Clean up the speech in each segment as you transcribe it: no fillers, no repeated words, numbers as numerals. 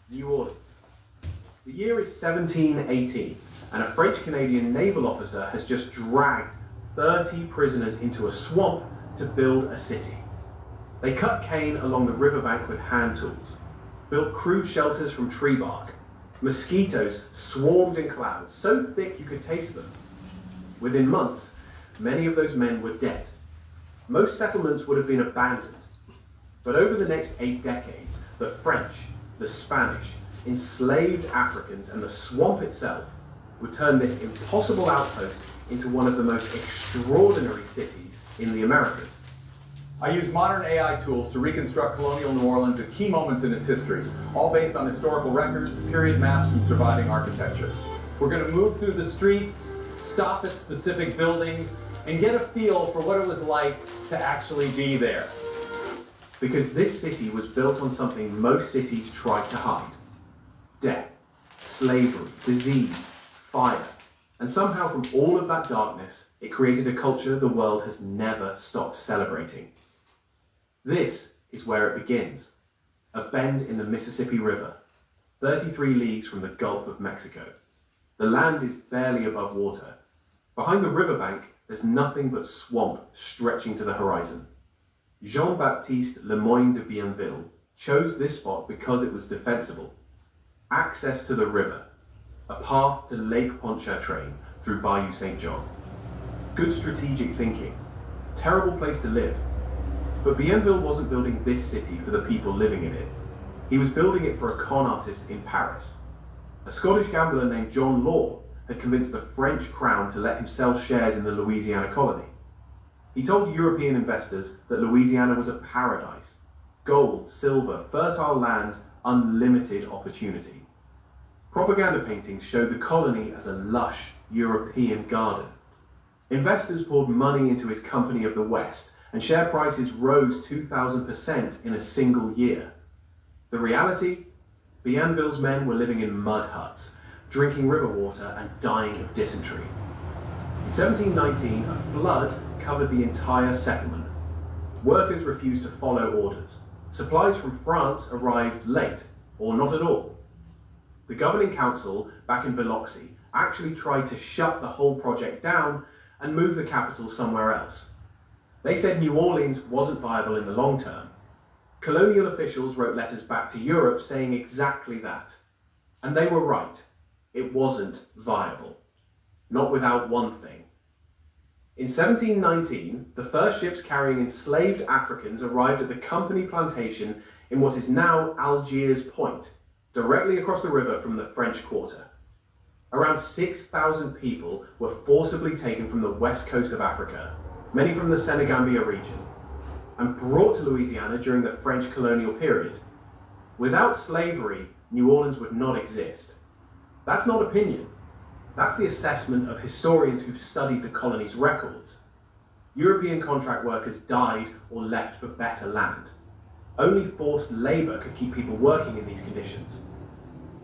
New Orleans. The year is 1718, and a French-Canadian naval officer has just dragged 30 prisoners into a swamp to build a city. They cut cane along the riverbank with hand tools, built crude shelters from tree bark. Mosquitoes swarmed in clouds, so thick you could taste them. Within months, many of those men were dead. Most settlements would have been abandoned. But over the next 8 decades, the French, the Spanish, enslaved Africans, and the swamp itself would turn this impossible outpost into one of the most extraordinary cities in the Americas. I use modern AI tools to reconstruct colonial New Orleans at key moments in its history, all based on historical records, period maps, and surviving architecture. We're going to move through the streets, stop at specific buildings, and get a feel for what it was like to actually be there. Because this city was built on something most cities try to hide: death, slavery, disease, fire. And somehow from all of that darkness, it created a culture the world has never stopped celebrating. This is where it begins, a bend in the Mississippi River, 33 leagues from the Gulf of Mexico. The land is barely above water. Behind the riverbank, there's nothing but swamp stretching to the horizon. Jean-Baptiste Lemoyne de Bienville chose this spot because it was defensible. Access to the river, a path to Lake Pontchartrain through Bayou St. John. Good strategic thinking, terrible place to live. But Bienville wasn't building this city for the people living in it. He was building it for a con artist in Paris. A Scottish gambler named John Law had convinced the French crown to let him sell shares in the Louisiana colony. He told European investors that Louisiana was a paradise: gold, silver, fertile land, unlimited opportunity. Propaganda paintings showed the colony as a lush European garden. Investors poured money into his Company of the West, and share prices rose 2,000% in a single year. The reality? Bienville's men were living in mud huts, drinking river water and dying of dysentery. In 1719, a flood covered the entire settlement. Workers refused to follow orders. Supplies from France arrived late, or not at all. The governing council, back in Biloxi, actually tried to shut the whole project down and move the capital somewhere else. They said New Orleans wasn't viable in the long term. Colonial officials wrote letters back to Europe saying exactly that. And they were right. It wasn't viable. Not without one thing. In 1719, the first ships carrying enslaved Africans arrived at the company plantation in what is now Algiers Point, directly across the river from the French Quarter. Around 6,000 people were forcibly taken from the west coast of Africa, many from the Senegambia region, and brought to Louisiana during the French colonial period. Without slavery, New Orleans would not exist. That's not opinion. That's the assessment of historians who've studied the colony's records. European contract workers died or left for better land. Only forced labor could keep people working in these conditions.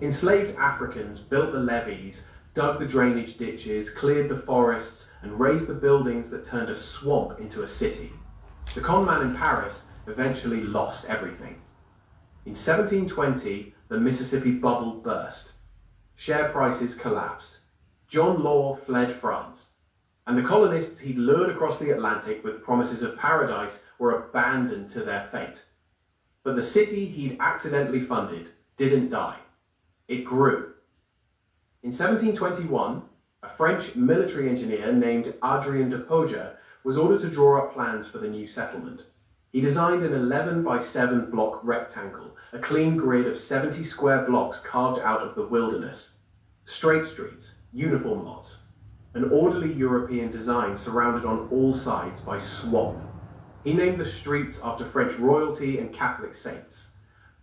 Enslaved Africans built the levees, dug the drainage ditches, cleared the forests, and raised the buildings that turned a swamp into a city. The con man in Paris eventually lost everything. In 1720, the Mississippi bubble burst. Share prices collapsed. John Law fled France, and the colonists he'd lured across the Atlantic with promises of paradise were abandoned to their fate. But the city he'd accidentally funded didn't die. It grew. In 1721, a French military engineer named Adrien de Poja was ordered to draw up plans for the new settlement. He designed an 11 by 7 block rectangle, a clean grid of 70 square blocks carved out of the wilderness. Straight streets, uniform lots, an orderly European design surrounded on all sides by swamp. He named the streets after French royalty and Catholic saints.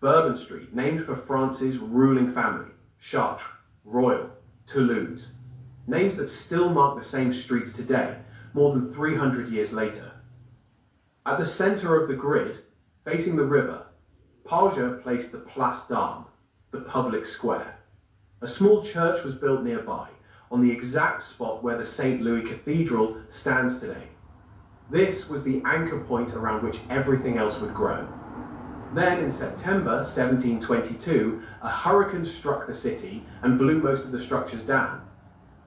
Bourbon Street, named for France's ruling family, Chartres, Royal, Toulouse, names that still mark the same streets today, more than 300 years later. At the center of the grid, facing the river, Poja placed the Place d'Armes, the public square. A small church was built nearby, on the exact spot where the St. Louis Cathedral stands today. This was the anchor point around which everything else would grow. Then, in September 1722, a hurricane struck the city and blew most of the structures down.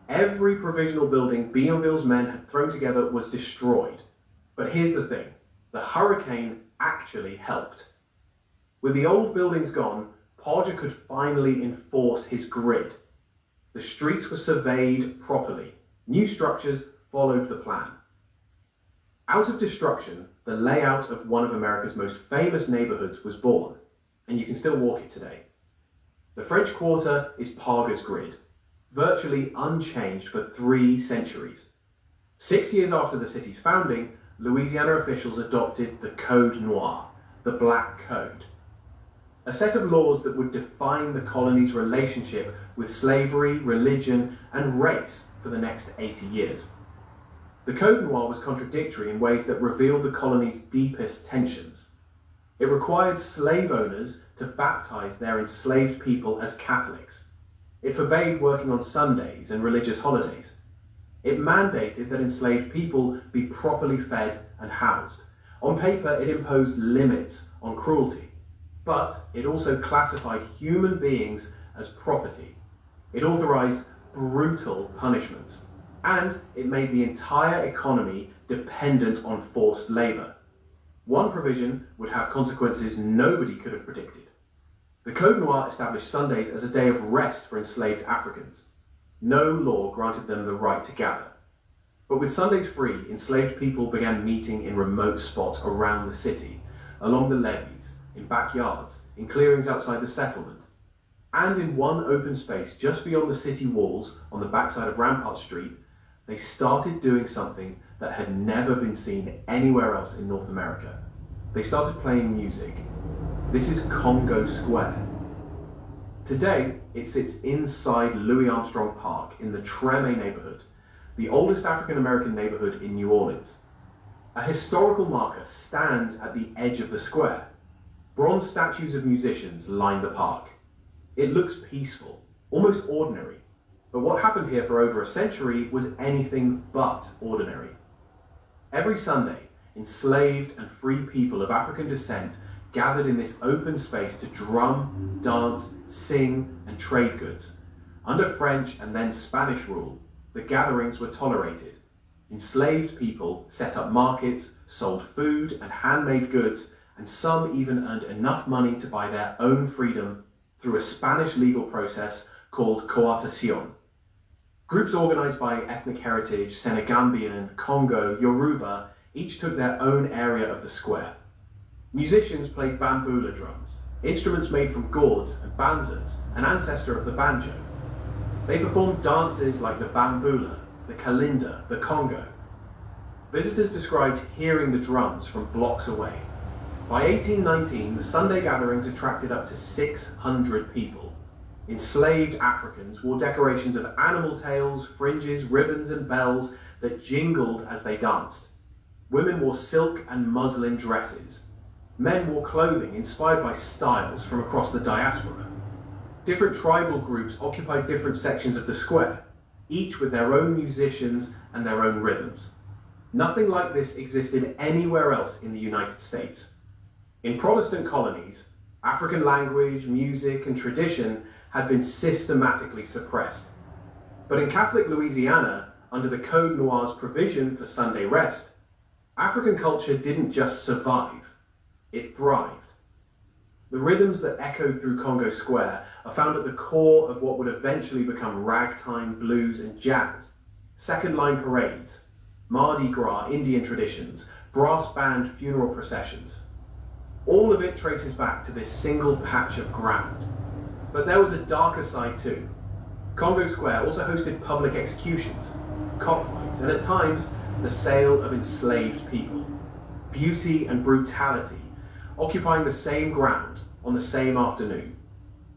Every provisional building Bienville's men had thrown together was destroyed. But here's the thing, the hurricane actually helped. With the old buildings gone, Porger could finally enforce his grid. The streets were surveyed properly. New structures followed the plan. Out of destruction, the layout of one of America's most famous neighborhoods was born, and you can still walk it today. The French Quarter is Porger's grid, virtually unchanged for 3 centuries. 6 years after the city's founding, Louisiana officials adopted the Code Noir, the Black Code, a set of laws that would define the colony's relationship with slavery, religion, and race for the next 80 years. The Code Noir was contradictory in ways that revealed the colony's deepest tensions. It required slave owners to baptize their enslaved people as Catholics. It forbade working on Sundays and religious holidays. It mandated that enslaved people be properly fed and housed. On paper, it imposed limits on cruelty, but it also classified human beings as property. It authorized brutal punishments, and it made the entire economy dependent on forced labor. One provision would have consequences nobody could have predicted. The Code Noir established Sundays as a day of rest for enslaved Africans. No law granted them the right to gather. But with Sundays free, enslaved people began meeting in remote spots around the city, along the levees, in backyards, in clearings outside the settlement, and in one open space just beyond the city walls on the backside of Rampart Street. They started doing something that had never been seen anywhere else in North America. They started playing music. This is Congo Square. Today, it sits inside Louis Armstrong Park in the Treme neighborhood, the oldest African-American neighborhood in New Orleans. A historical marker stands at the edge of the square. Bronze statues of musicians line the park. It looks peaceful, almost ordinary. But what happened here for over a century was anything but ordinary. Every Sunday, enslaved and free people of African descent gathered in this open space to drum, dance, sing, and trade goods. Under French and then Spanish rule, the gatherings were tolerated. Enslaved people set up markets, sold food and handmade goods, and some even earned enough money to buy their own freedom through a Spanish legal process called coartación. Groups organized by ethnic heritage, Senegambian, Congo, Yoruba, each took their own area of the square. Musicians played bambula drums, instruments made from gourds and banzas, an ancestor of the banjo. They performed dances like the bambula, the kalinda, the Congo. Visitors described hearing the drums from blocks away. By 1819, the Sunday gatherings attracted up to 600 people. Enslaved Africans wore decorations of animal tails, fringes, ribbons, and bells that jingled as they danced. Women wore silk and muslin dresses. Men wore clothing inspired by styles from across the diaspora. Different tribal groups occupied different sections of the square, each with their own musicians and their own rhythms. Nothing like this existed anywhere else in the United States. In Protestant colonies, African language, music, and tradition had been systematically suppressed. But in Catholic Louisiana, under the Code Noir's provision for Sunday rest, African culture didn't just survive, it thrived. The rhythms that echoed through Congo Square are found at the core of what would eventually become ragtime, blues, and jazz, second-line parades, Mardi Gras Indian traditions, brass band funeral processions. All of it traces back to this single patch of ground. But there was a darker side too. Congo Square also hosted public executions, cockfights, and at times the sale of enslaved people. Beauty and brutality occupying the same ground on the same afternoon.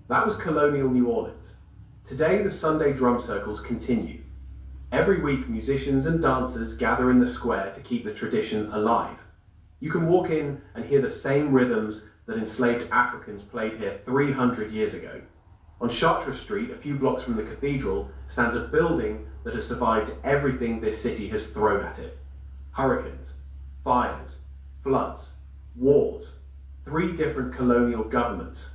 That was colonial New Orleans. Today the Sunday drum circles continue. Every week musicians and dancers gather in the square to keep the tradition alive. You can walk in and hear the same rhythms that enslaved Africans played here 300 years ago. On Chartres Street, a few blocks from the cathedral, stands a building that has survived everything this city has thrown at it. Hurricanes, fires, floods, wars, 3 different colonial governments.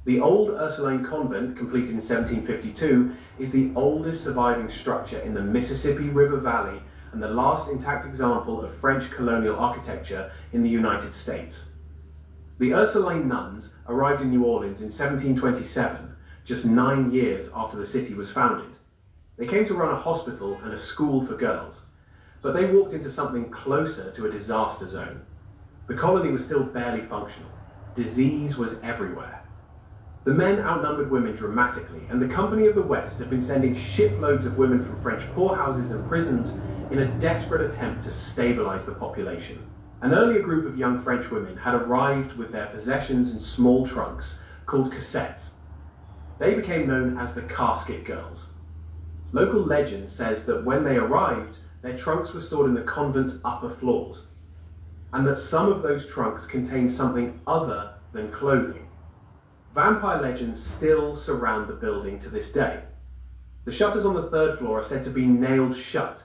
The old Ursuline convent, completed in 1752, is the oldest surviving structure in the Mississippi River Valley and the last intact example of French colonial architecture in the United States. The Ursuline nuns arrived in New Orleans in 1727, just 9 years after the city was founded. They came to run a hospital and a school for girls, but they walked into something closer to a disaster zone. The colony was still barely functional. Disease was everywhere. The men outnumbered women dramatically, and the Company of the West had been sending shiploads of women from French poorhouses and prisons in a desperate attempt to stabilize the population. An earlier group of young French women had arrived with their possessions in small trunks called cassettes. They became known as the Casket Girls. Local legend says that when they arrived, their trunks were stored in the convent's upper floors, and that some of those trunks contained something other than clothing. Vampire legends still surround the building to this day. The shutters on the 3rd floor are said to be nailed shut.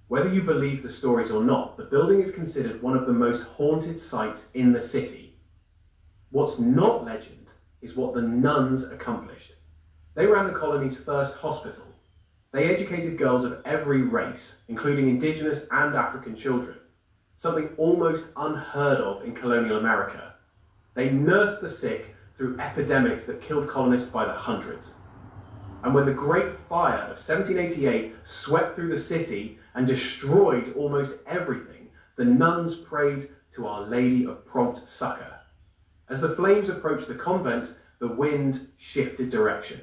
Whether you believe the stories or not, the building is considered one of the most haunted sites in the city. What's not legend is what the nuns accomplished. They ran the colony's first hospital. They educated girls of every race, including indigenous and African children, something almost unheard of in colonial America. They nursed the sick through epidemics that killed colonists by the hundreds. And when the Great Fire of 1788 swept through the city and destroyed almost everything, the nuns prayed to Our Lady of Prompt Succor. As the flames approached the convent, the wind shifted direction.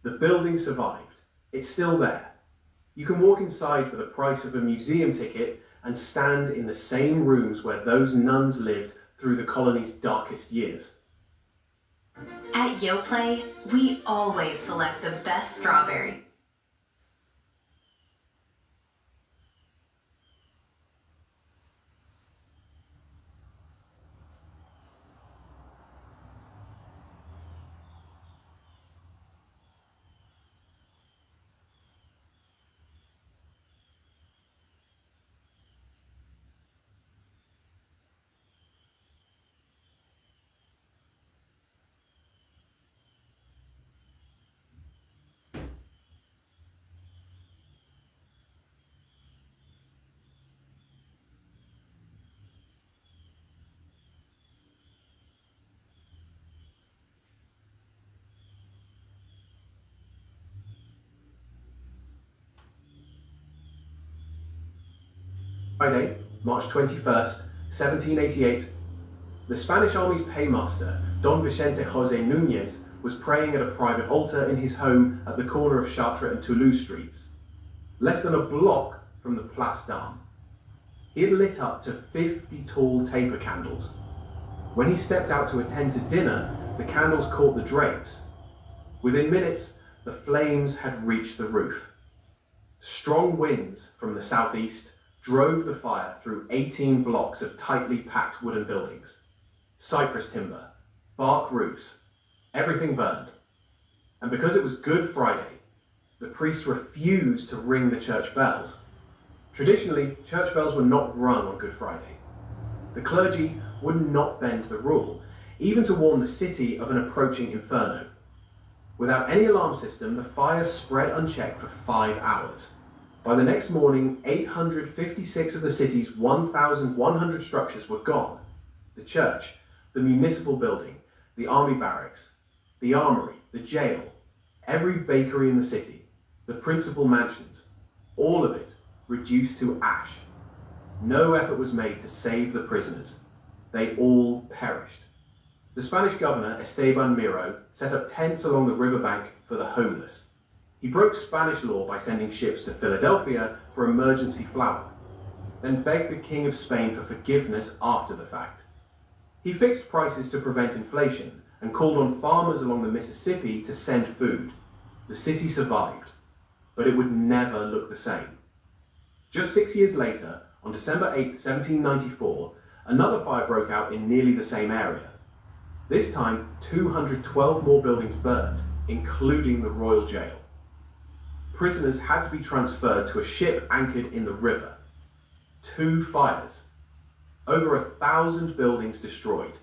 The building survived. It's still there. You can walk inside for the price of a museum ticket and stand in the same rooms where those nuns lived through the colony's darkest years. At Yoplait, we always select the best strawberry. Friday, March 21st, 1788, the Spanish Army's paymaster, Don Vicente José Núñez, was praying at a private altar in his home at the corner of Chartres and Toulouse streets, less than a block from the Place d'Armes. He had lit up to 50 tall taper candles. When he stepped out to attend to dinner, the candles caught the drapes. Within minutes, the flames had reached the roof. Strong winds from the southeast drove the fire through 18 blocks of tightly packed wooden buildings. Cypress timber, bark roofs, everything burned. And because it was Good Friday, the priests refused to ring the church bells. Traditionally, church bells were not rung on Good Friday. The clergy would not bend the rule, even to warn the city of an approaching inferno. Without any alarm system, the fire spread unchecked for 5 hours. By the next morning, 856 of the city's 1,100 structures were gone. The church, the municipal building, the army barracks, the armory, the jail, every bakery in the city, the principal mansions, all of it reduced to ash. No effort was made to save the prisoners. They all perished. The Spanish governor, Esteban Miro, set up tents along the riverbank for the homeless. He broke Spanish law by sending ships to Philadelphia for emergency flour, then begged the King of Spain for forgiveness after the fact. He fixed prices to prevent inflation and called on farmers along the Mississippi to send food. The city survived, but it would never look the same. Just 6 years later, on December 8, 1794, another fire broke out in nearly the same area. This time, 212 more buildings burned, including the Royal Jail. Prisoners had to be transferred to a ship anchored in the river. 2 fires. Over 1,000 buildings destroyed.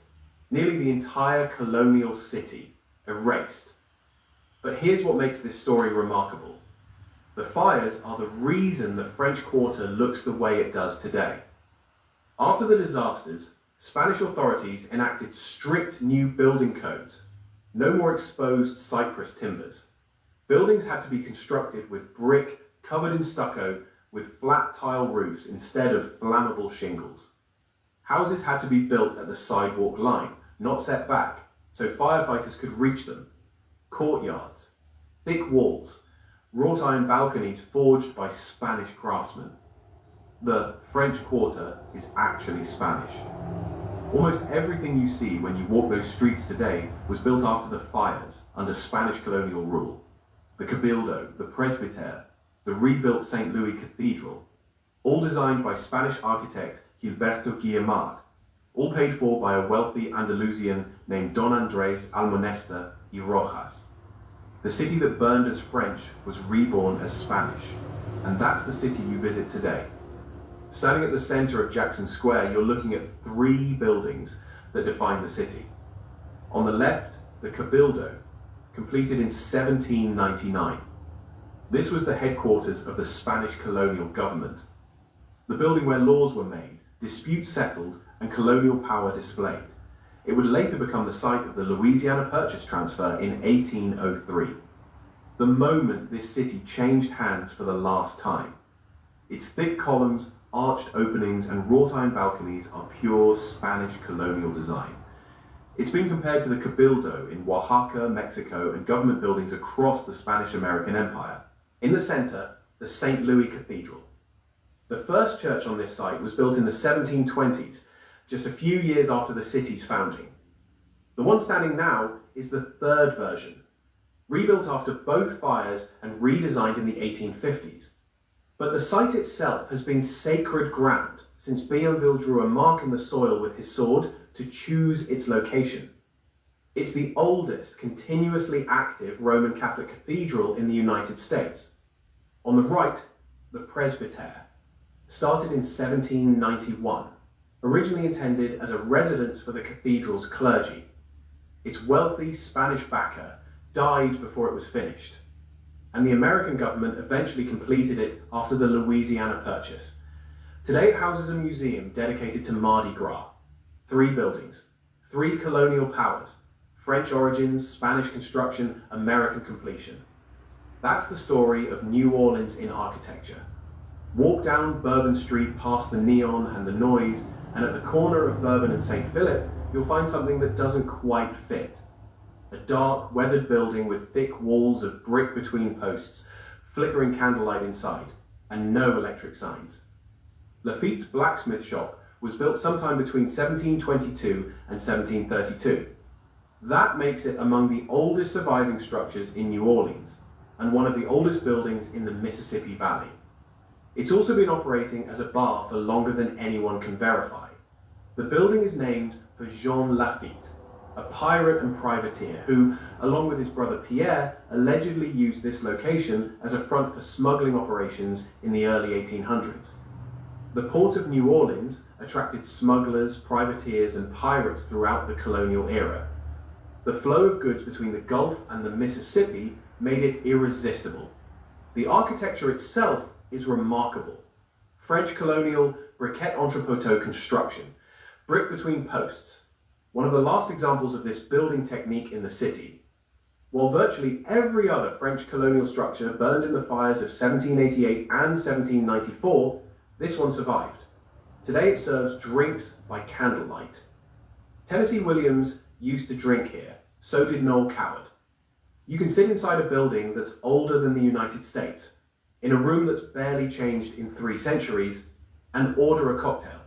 nearly the entire colonial city erased. But here's what makes this story remarkable. The fires are the reason the French Quarter looks the way it does today. After the disasters, Spanish authorities enacted strict new building codes. No more exposed cypress timbers. Buildings had to be constructed with brick covered in stucco with flat tile roofs instead of flammable shingles. Houses had to be built at the sidewalk line, not set back, so firefighters could reach them. Courtyards, thick walls, wrought iron balconies forged by Spanish craftsmen. The French Quarter is actually Spanish. Almost everything you see when you walk those streets today was built after the fires under Spanish colonial rule. The Cabildo, the Presbytere, the rebuilt St. Louis Cathedral, all designed by Spanish architect Gilberto Guillemard, all paid for by a wealthy Andalusian named Don Andres Almonesta y Rojas. The city that burned as French was reborn as Spanish, and that's the city you visit today. Standing at the center of Jackson Square, you're looking at three buildings that define the city. On the left, the Cabildo, completed in 1799. This was the headquarters of the Spanish colonial government. The building where laws were made, disputes settled, and colonial power displayed. It would later become the site of the Louisiana Purchase Transfer in 1803. The moment this city changed hands for the last time. Its thick columns, arched openings, and wrought iron balconies are pure Spanish colonial design. It's been compared to the Cabildo in Oaxaca, Mexico, and government buildings across the Spanish-American Empire. In the center, the St. Louis Cathedral. The first church on this site was built in the 1720s, just a few years after the city's founding. The one standing now is the third version, rebuilt after both fires and redesigned in the 1850s. But the site itself has been sacred ground since Bienville drew a mark in the soil with his sword to choose its location. It's the oldest continuously active Roman Catholic cathedral in the United States. On the right, the Presbytere, started in 1791, originally intended as a residence for the cathedral's clergy. Its wealthy Spanish backer died before it was finished, and the American government eventually completed it after the Louisiana Purchase. Today it houses a museum dedicated to Mardi Gras. 3 buildings, 3 colonial powers, French origins, Spanish construction, American completion. That's the story of New Orleans in architecture. Walk down Bourbon Street past the neon and the noise, and at the corner of Bourbon and St. Philip, you'll find something that doesn't quite fit. A dark, weathered building with thick walls of brick between posts, flickering candlelight inside, and no electric signs. Lafitte's blacksmith shop was built sometime between 1722 and 1732. That makes it among the oldest surviving structures in New Orleans, and one of the oldest buildings in the Mississippi Valley. It's also been operating as a bar for longer than anyone can verify. The building is named for Jean Lafitte, a pirate and privateer who, along with his brother Pierre, allegedly used this location as a front for smuggling operations in the early 1800s. The port of New Orleans attracted smugglers, privateers, and pirates throughout the colonial era. The flow of goods between the Gulf and the Mississippi made it irresistible. The architecture itself is remarkable. French colonial briquette entrepotteau construction, brick between posts, one of the last examples of this building technique in the city. While virtually every other French colonial structure burned in the fires of 1788 and 1794, this one survived. Today it serves drinks by candlelight. Tennessee Williams used to drink here, so did Noel Coward. You can sit inside a building that's older than the United States, in a room that's barely changed in 3 centuries, and order a cocktail.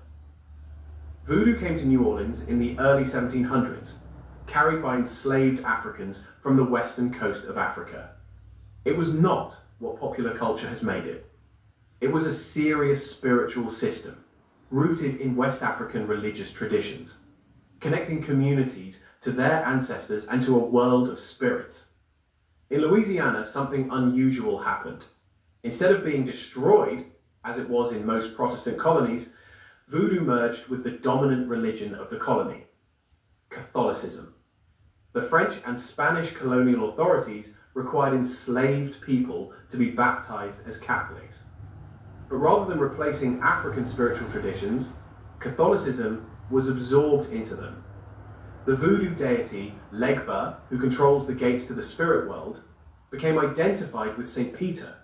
Voodoo came to New Orleans in the early 1700s, carried by enslaved Africans from the western coast of Africa. It was not what popular culture has made it. It was a serious spiritual system, rooted in West African religious traditions, connecting communities to their ancestors and to a world of spirits. In Louisiana, something unusual happened. Instead of being destroyed, as it was in most Protestant colonies, Voodoo merged with the dominant religion of the colony. Catholicism. The French and Spanish colonial authorities required enslaved people to be baptized as Catholics. But rather than replacing African spiritual traditions, Catholicism was absorbed into them. The voodoo deity Legba, who controls the gates to the spirit world, became identified with St. Peter,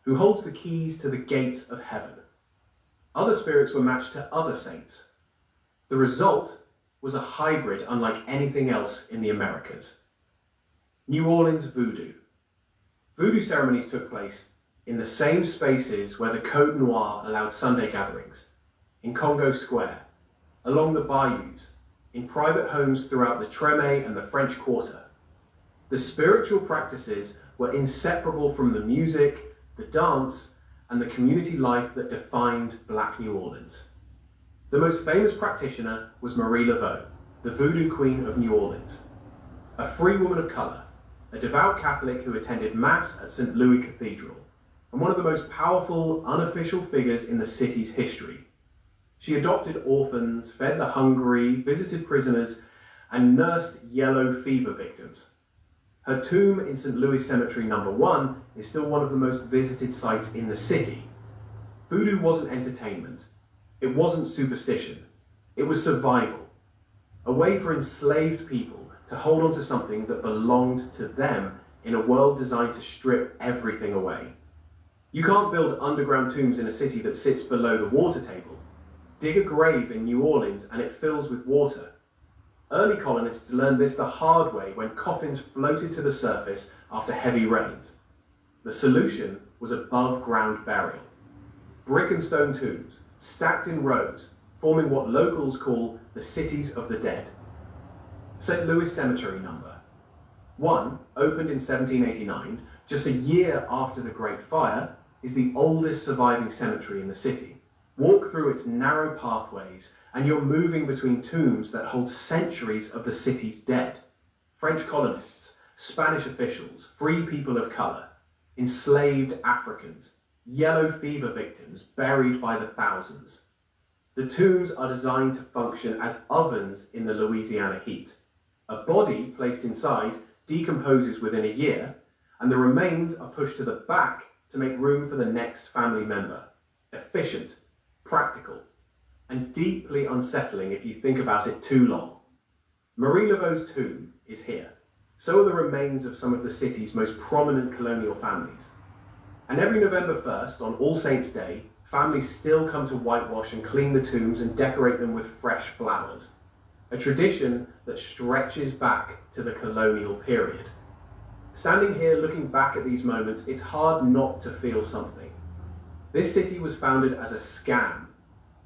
who holds the keys to the gates of heaven. Other spirits were matched to other saints. The result was a hybrid unlike anything else in the Americas. New Orleans voodoo. Voodoo ceremonies took place in the same spaces where the Code Noir allowed Sunday gatherings, in Congo Square, along the bayous, in private homes throughout the Treme and the French Quarter. The spiritual practices were inseparable from the music, the dance, and the community life that defined Black New Orleans. The most famous practitioner was Marie Laveau, the Voodoo Queen of New Orleans, a free woman of colour, a devout Catholic who attended Mass at St. Louis Cathedral, and one of the most powerful unofficial figures in the city's history. She adopted orphans, fed the hungry, visited prisoners, and nursed yellow fever victims. Her tomb in St. Louis Cemetery No. 1 is still one of the most visited sites in the city. Voodoo wasn't entertainment. It wasn't superstition. It was survival. A way for enslaved people to hold on to something that belonged to them in a world designed to strip everything away. You can't build underground tombs in a city that sits below the water table. Dig a grave in New Orleans and it fills with water. Early colonists learned this the hard way when coffins floated to the surface after heavy rains. The solution was above ground burial. Brick and stone tombs, stacked in rows, forming what locals call the cities of the dead. St. Louis Cemetery No. 1, opened in 1789, just a year after the Great Fire, is the oldest surviving cemetery in the city. Walk through its narrow pathways and you're moving between tombs that hold centuries of the city's dead. French colonists, Spanish officials, free people of colour, enslaved Africans, yellow fever victims buried by the thousands. The tombs are designed to function as ovens in the Louisiana heat. A body placed inside decomposes within a year, and the remains are pushed to the back to make room for the next family member. Efficient, practical, and deeply unsettling if you think about it too long. Marie Laveau's tomb is here. So are the remains of some of the city's most prominent colonial families. And every November 1st, on All Saints' Day, families still come to whitewash and clean the tombs and decorate them with fresh flowers. A tradition that stretches back to the colonial period. Standing here looking back at these moments, it's hard not to feel something. This city was founded as a scam,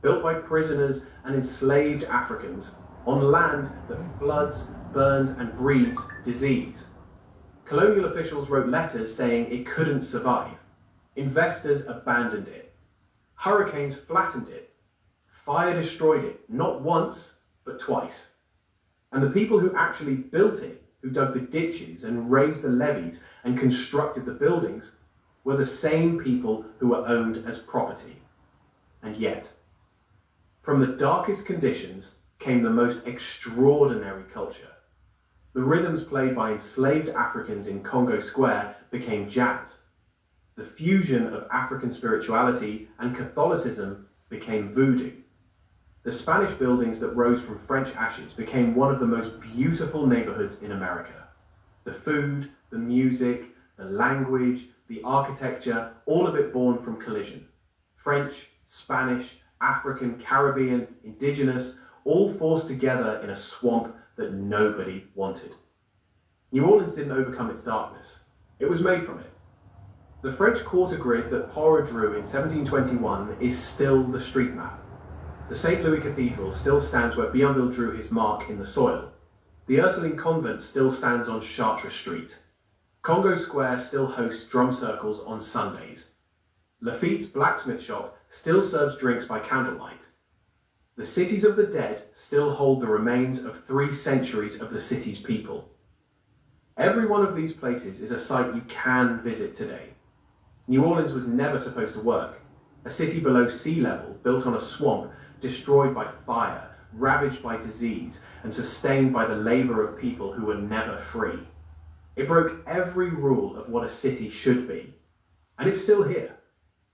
built by prisoners and enslaved Africans on land that floods, burns, and breeds disease. Colonial officials wrote letters saying it couldn't survive. Investors abandoned it. Hurricanes flattened it. Fire destroyed it, not once, but twice. And the people who actually built it, who dug the ditches and raised the levees and constructed the buildings, were the same people who were owned as property. And yet, from the darkest conditions came the most extraordinary culture. The rhythms played by enslaved Africans in Congo Square became jazz. The fusion of African spirituality and Catholicism became voodoo. The Spanish buildings that rose from French ashes became one of the most beautiful neighborhoods in America. The food, the music, the language, the architecture, all of it born from collision. French, Spanish, African, Caribbean, indigenous, all forced together in a swamp that nobody wanted. New Orleans didn't overcome its darkness. It was made from it. The French quarter grid that Porro drew in 1721 is still the street map. The St. Louis Cathedral still stands where Bienville drew his mark in the soil. The Ursuline Convent still stands on Chartres Street. Congo Square still hosts drum circles on Sundays. Lafitte's blacksmith shop still serves drinks by candlelight. The cities of the dead still hold the remains of 3 centuries of the city's people. Every one of these places is a site you can visit today. New Orleans was never supposed to work. A city below sea level, built on a swamp, destroyed by fire, ravaged by disease and sustained by the labor of people who were never free. It broke every rule of what a city should be. And it's still here,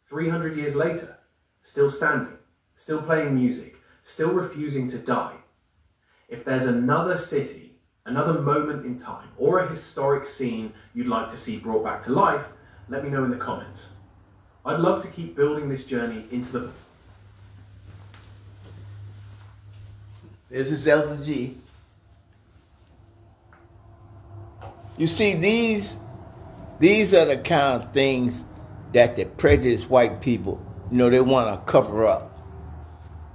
300 years later, still standing, still playing music, still refusing to die. If there's another city, another moment in time, or a historic scene you'd like to see brought back to life, let me know in the comments. I'd love to keep building this journey into the... This is Elder G. You see, these are the kind of things that the prejudiced white people, they want to cover up.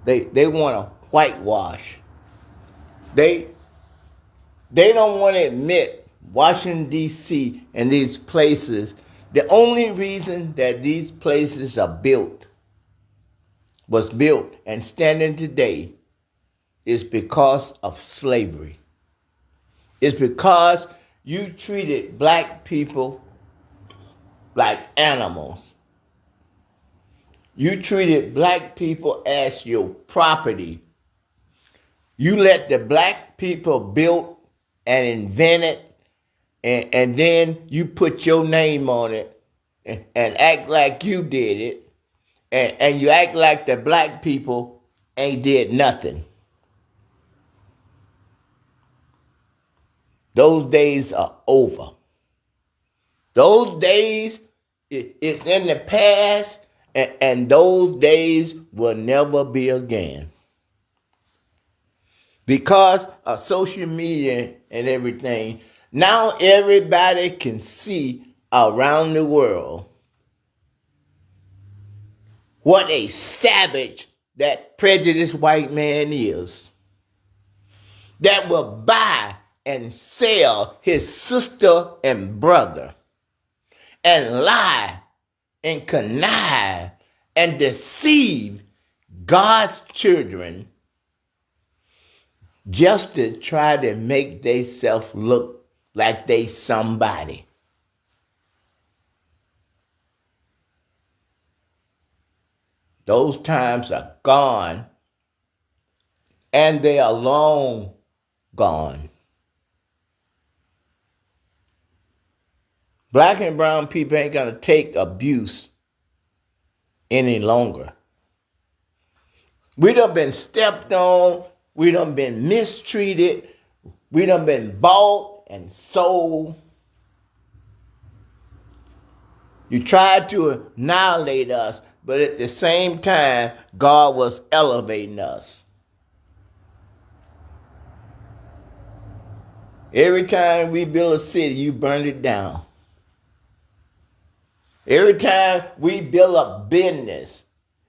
They want to whitewash. They don't want to admit Washington, D.C. and these places, the only reason that these places was built and standing today is because of slavery. It's because you treated black people like animals. You treated black people as your property. You let the black people build and invent it, and then you put your name on it and act like you did it, and you act like the black people ain't did nothing. Those days are over. Those days is in the past, and those days will never be again. Because of social media and everything, now everybody can see around the world what a savage that prejudiced white man is, that will buy and sell his sister and brother and lie and connive and deceive God's children just to try to make themselves look like they somebody. Those times are gone, and they are long gone. Black and brown people ain't gonna take abuse any longer. We done been stepped on. We done been mistreated. We done been bought and sold. You tried to annihilate us, but at the same time, God was elevating us. Every time we build a city, you burn it down. Every time we build a business,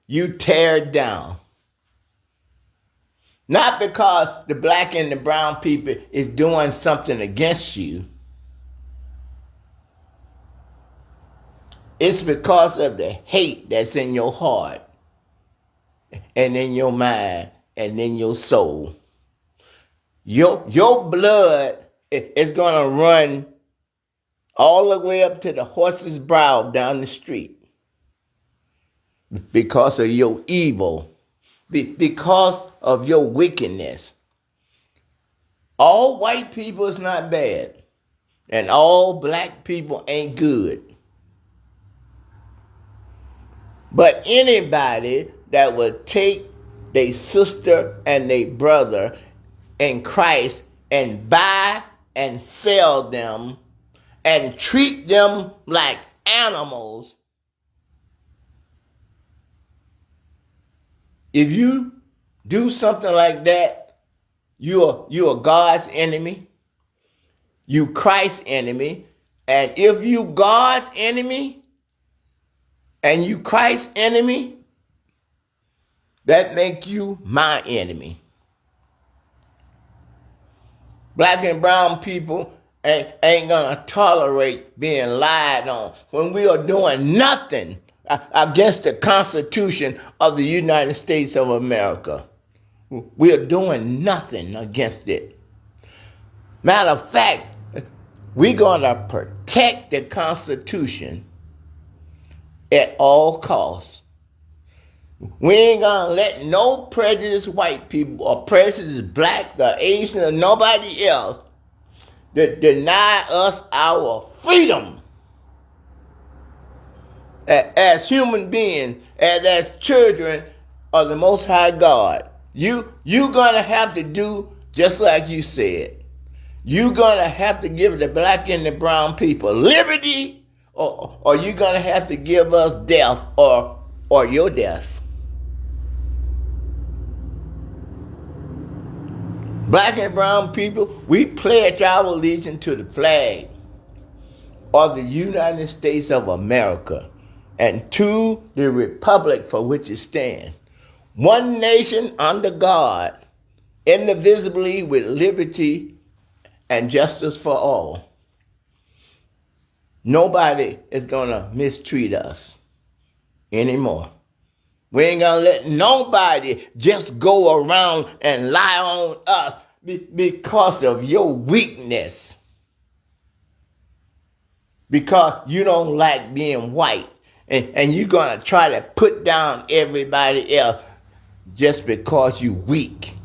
you tear it down. Not because the black and the brown people is doing something against you. It's because of the hate that's in your heart and in your mind and in your soul. Your blood is going to run all the way up to the horse's brow down the street because of your evil. Because of your wickedness. All white people is not bad, and all black people ain't good. But anybody that would take their sister and their brother in Christ and buy and sell them and treat them like animals, if you do something like that, you're God's enemy. You Christ's enemy. And if you God's enemy and you Christ's enemy, that make you my enemy. Black and brown people ain't gonna tolerate being lied on when we are doing nothing against the Constitution of the United States of America. We are doing nothing against it. Matter of fact, we're going to protect the Constitution at all costs. We ain't gonna let no prejudiced white people or prejudiced blacks or Asian or nobody else deny us our freedom as human beings, as children of the Most High God. You gonna have to do just like you said. You gonna have to give the black and the brown people liberty, or you gonna have to give us death or your death. Black and brown people, we pledge our allegiance to the flag of the United States of America and to the republic for which it stands. One nation under God, indivisibly with liberty and justice for all. Nobody is going to mistreat us anymore. We ain't going to let nobody just go around and lie on us because of your weakness. Because you don't like being white. And you're going to try to put down everybody else just because you're weak.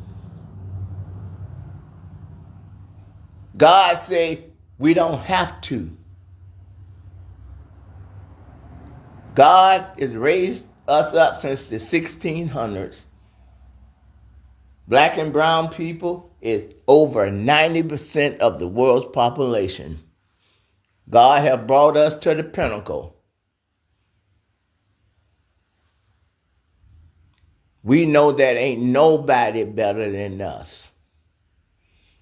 God say we don't have to. God has raised us up since the 1600s. Black and brown people is over 90% of the world's population. God has brought us to the pinnacle. We know that ain't nobody better than us.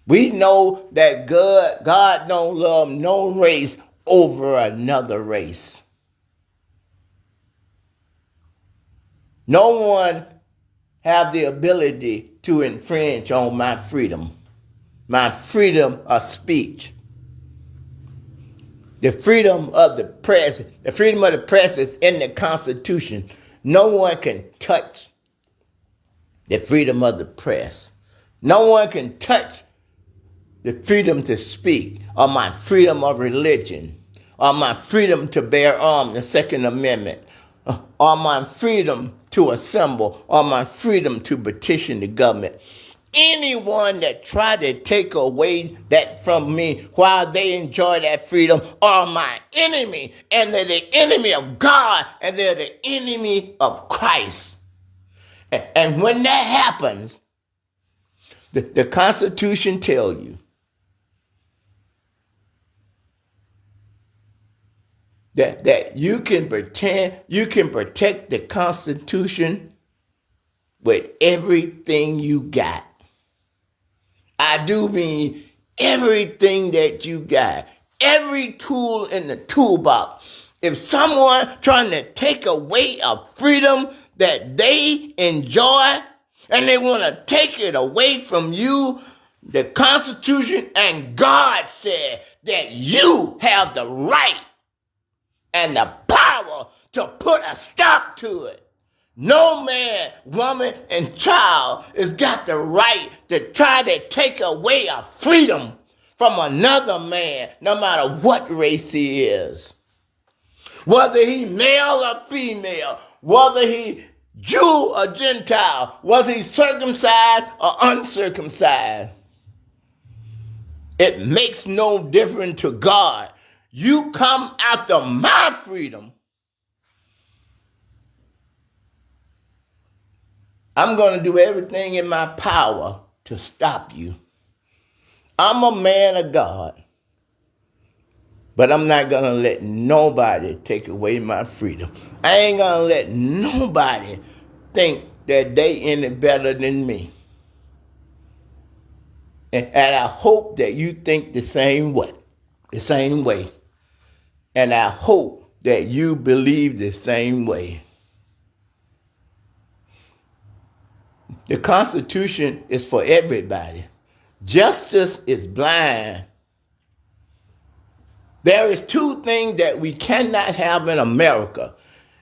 We know that God don't love no race over another race. No one have the ability to infringe on my freedom of speech. The freedom of the press is in the Constitution. No one can touch the freedom of the press. No one can touch the freedom to speak, or my freedom of religion, or my freedom to bear arms, the Second Amendment, or my freedom to assemble, or my freedom to petition the government. Anyone that tried to take away that from me while they enjoy that freedom are my enemy, and they're the enemy of God, and they're the enemy of Christ. And when that happens, the Constitution tells you that you can protect the Constitution with everything you got. I do mean everything that you got. Every tool in the toolbox. If someone trying to take away a freedom that they enjoy and they want to take it away from you, the Constitution and God said that you have the right and the power to put a stop to it. No man, woman, and child has got the right to try to take away a freedom from another man, no matter what race he is. Whether he male or female, whether he Jew or Gentile, whether he circumcised or uncircumcised. It makes no difference to God. You come after my freedom, I'm going to do everything in my power to stop you. I'm a man of God, but I'm not going to let nobody take away my freedom. I ain't going to let nobody think that they any better than me. And I hope that you think the same way. And I hope that you believe the same way. The Constitution is for everybody. Justice is blind. There is two things that we cannot have in America.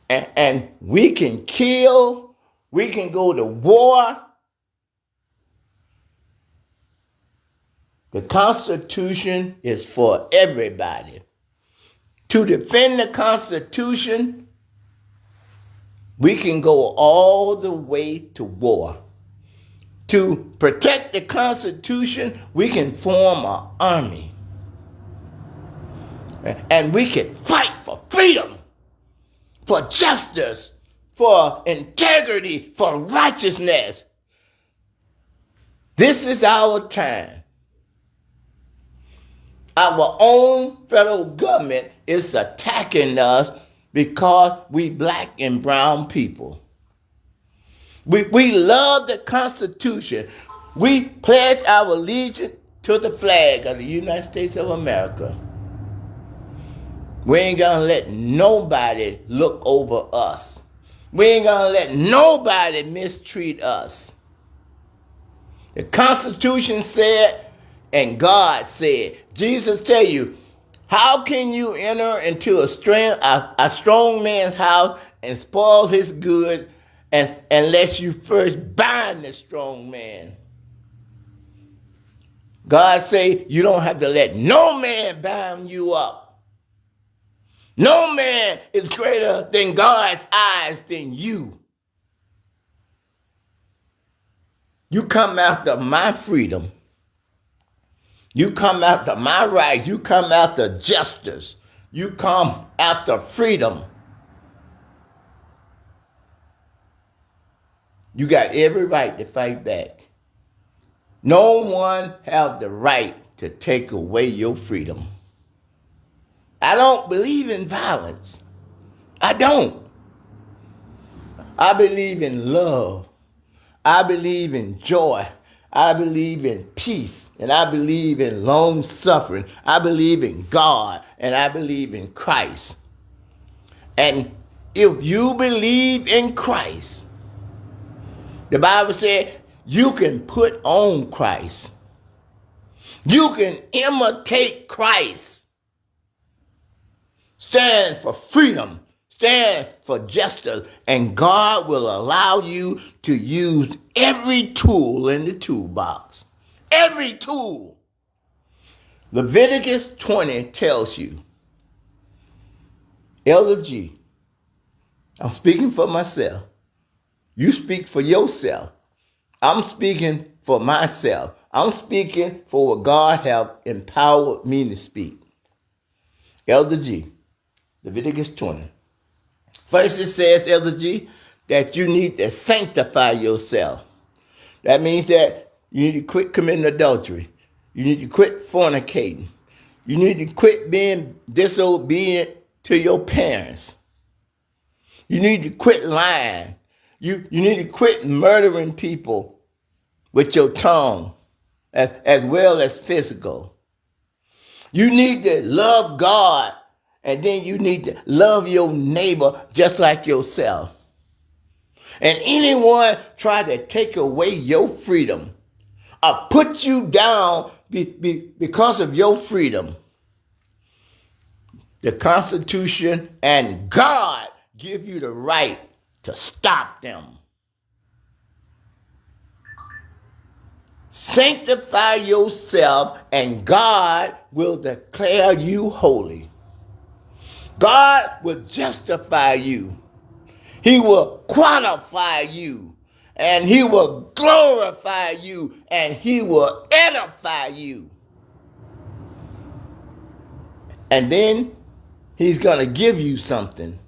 And we can kill, we can go to war. The Constitution is for everybody. To defend the Constitution, We can go all the way to war. To protect the Constitution, we can form an army. And we can fight for freedom, for justice, for integrity, for righteousness. This is our time. Our own federal government is attacking us because we black and brown people. We love the Constitution. We pledge our allegiance to the flag of the United States of America. We ain't gonna let nobody look over us. We ain't gonna let nobody mistreat us. The Constitution said, and God said. Jesus tell you, how can you enter into a strong man's house and spoil his goods unless you first bind the strong man? God say you don't have to let no man bind you up. No man is greater than God's eyes than you. You come after my freedom. You come after my right. You come after justice. You come after freedom. You got every right to fight back. No one have the right to take away your freedom. I don't believe in violence. I don't. I believe in love. I believe in joy. I believe in peace. And I believe in long suffering. I believe in God. And I believe in Christ. And if you believe in Christ, the Bible said you can put on Christ. You can imitate Christ. Stand for freedom. Stand for justice. And God will allow you to use every tool in the toolbox. Every tool. Leviticus 20 tells you, Elder G, I'm speaking for myself. You speak for yourself. I'm speaking for myself. I'm speaking for what God have empowered me to speak. Elder G, Leviticus 20. First it says, Elder G, that you need to sanctify yourself. That means that you need to quit committing adultery. You need to quit fornicating. You need to quit being disobedient to your parents. You need to quit lying. You need to quit murdering people with your tongue as well as physical. You need to love God, and then you need to love your neighbor just like yourself. And anyone try to take away your freedom or put you down because of your freedom, the Constitution and God give you the right to stop them. Sanctify yourself and God will declare you holy. God will justify you. He will qualify you. And he will glorify you. And he will edify you. And then he's going to give you something.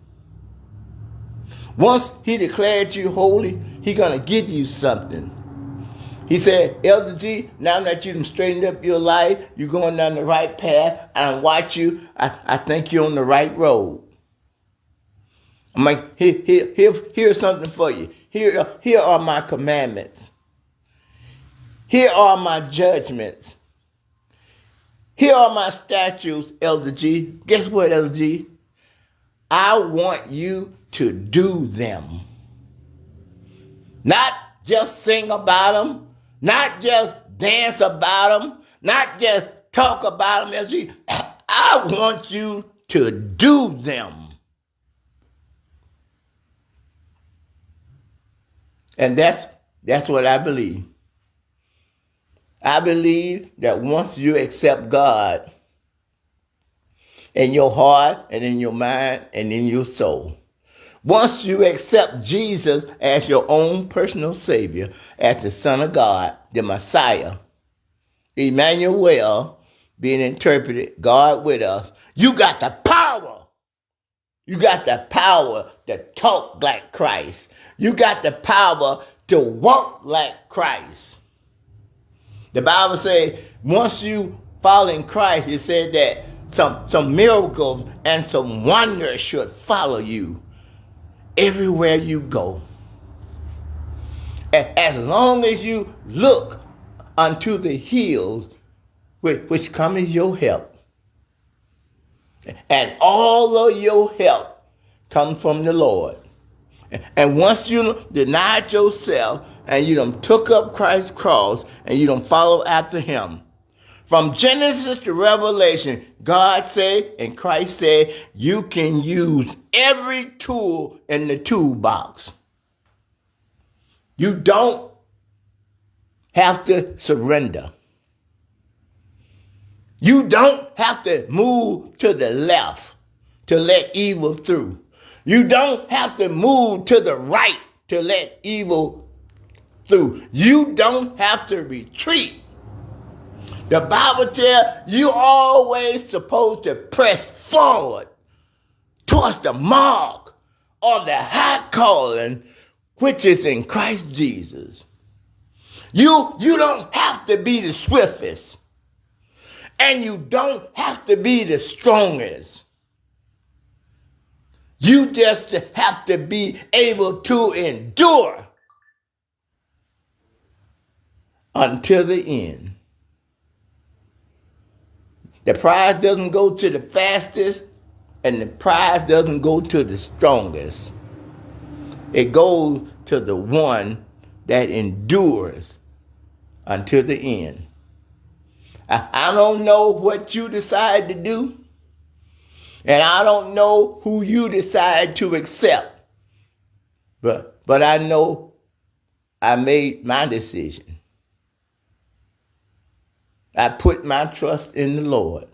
Once he declared you holy, he's going to give you something. He said, Elder G, now that you've straightened up your life, you're going down the right path, and I watch you, I think you're on the right road. I'm like, here's something for you. Here are my commandments. Here are my judgments. Here are my statutes, Elder G. Guess what, Elder G? I want you to do them. Not just sing about them. Not just dance about them. Not just talk about them, Elder G. I want you to do them. And that's what I believe. I believe that once you accept God in your heart and in your mind and in your soul, Once you accept Jesus as your own personal Savior, as the Son of God, the Messiah, Emmanuel, being interpreted, God with us, you got the power. You got the power to talk like Christ. You got the power to walk like Christ. The Bible says once you follow in Christ, it said that some miracles and some wonders should follow you everywhere you go. As long as you look unto the hills which cometh your help. And all of your help comes from the Lord. And once you denied yourself and you done took up Christ's cross and you done follow after him, from Genesis to Revelation, God said and Christ said, you can use every tool in the toolbox. You don't have to surrender. You don't have to move to the left to let evil through. You don't have to move to the right to let evil through. You don't have to retreat. The Bible tells you always supposed to press forward towards the mark of the high calling which is in Christ Jesus. You don't have to be the swiftest. And you don't have to be the strongest. You just have to be able to endure until the end. The prize doesn't go to the fastest, and the prize doesn't go to the strongest. It goes to the one that endures until the end. I don't know what you decide to do, and I don't know who you decide to accept, but I know I made my decision. I put my trust in the Lord.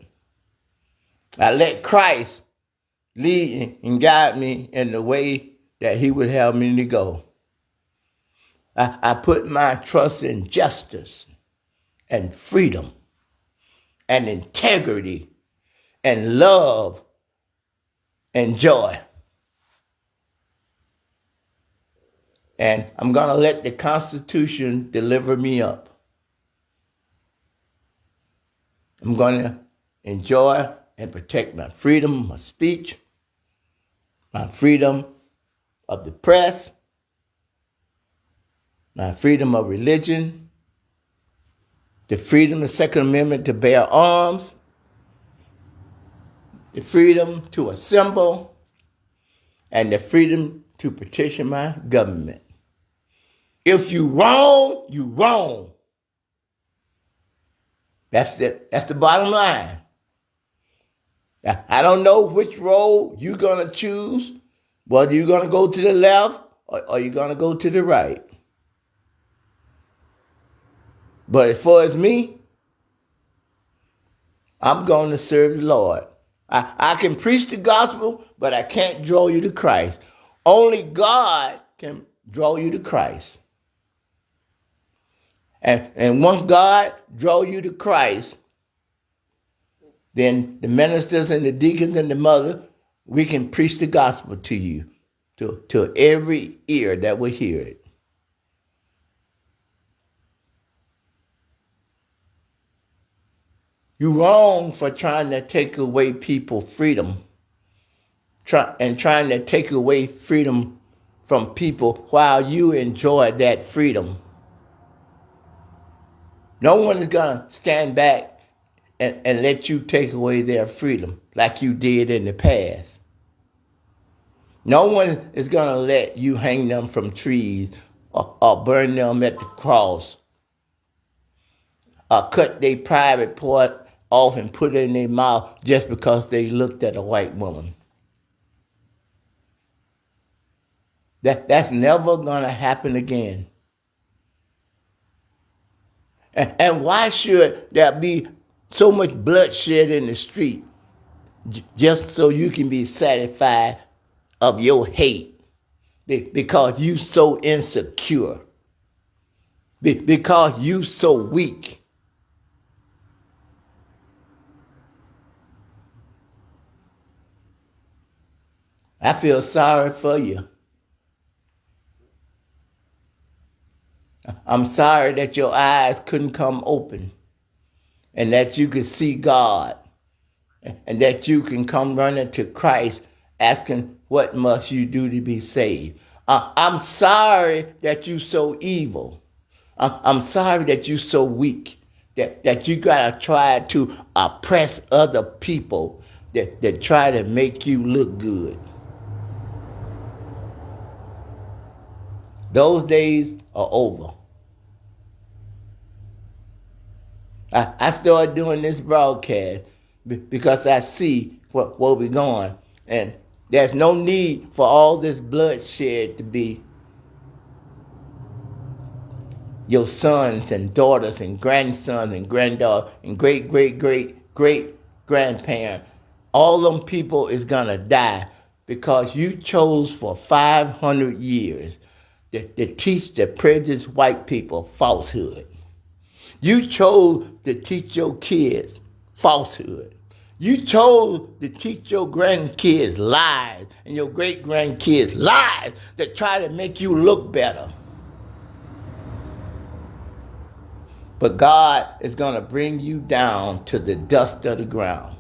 I let Christ lead and guide me in the way that he would have me to go. I put my trust in justice and freedom and integrity and love and joy. And I'm going to let the Constitution deliver me up. I'm going to enjoy and protect my freedom of speech, my freedom of the press, my freedom of religion, the freedom of the Second Amendment to bear arms, the freedom to assemble, and the freedom to petition my government. If you wrong, you wrong. That's the bottom line. I don't know which road you're going to choose, whether you're going to go to the left or you're going to go to the right. But as far as me, I'm going to serve the Lord. I can preach the gospel, but I can't draw you to Christ. Only God can draw you to Christ. And once God draw you to Christ, then the ministers and the deacons and the mother, we can preach the gospel to you, to every ear that will hear it. You're wrong for trying to take away people's freedom, trying to take away freedom from people while you enjoy that freedom. No one is going to stand back and let you take away their freedom like you did in the past. No one is going to let you hang them from trees or burn them at the cross or cut their private part off and put it in their mouth just because they looked at a white woman. That's never going to happen again. And why should there be so much bloodshed in the street just so you can be satisfied of your hate? because you so insecure, because you so weak. I feel sorry for you. I'm sorry that your eyes couldn't come open and that you could see God and that you can come running to Christ asking, what must you do to be saved? I'm sorry that you so evil. I'm sorry that you so weak, that you gotta try to oppress other people that try to make you look good. Those days are over. I started doing this broadcast because I see where we're going. And there's no need for all this bloodshed to be your sons and daughters and grandsons and granddaughters and great grandparents. All them people is going to die because you chose for 500 years to teach the prejudiced white people falsehood. You chose to teach your kids falsehood. You chose to teach your grandkids lies and your great-grandkids lies that try to make you look better. But God is going to bring you down to the dust of the ground.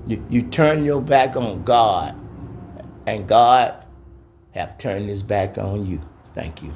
You turn your back on God, and God have turned his back on you. Thank you.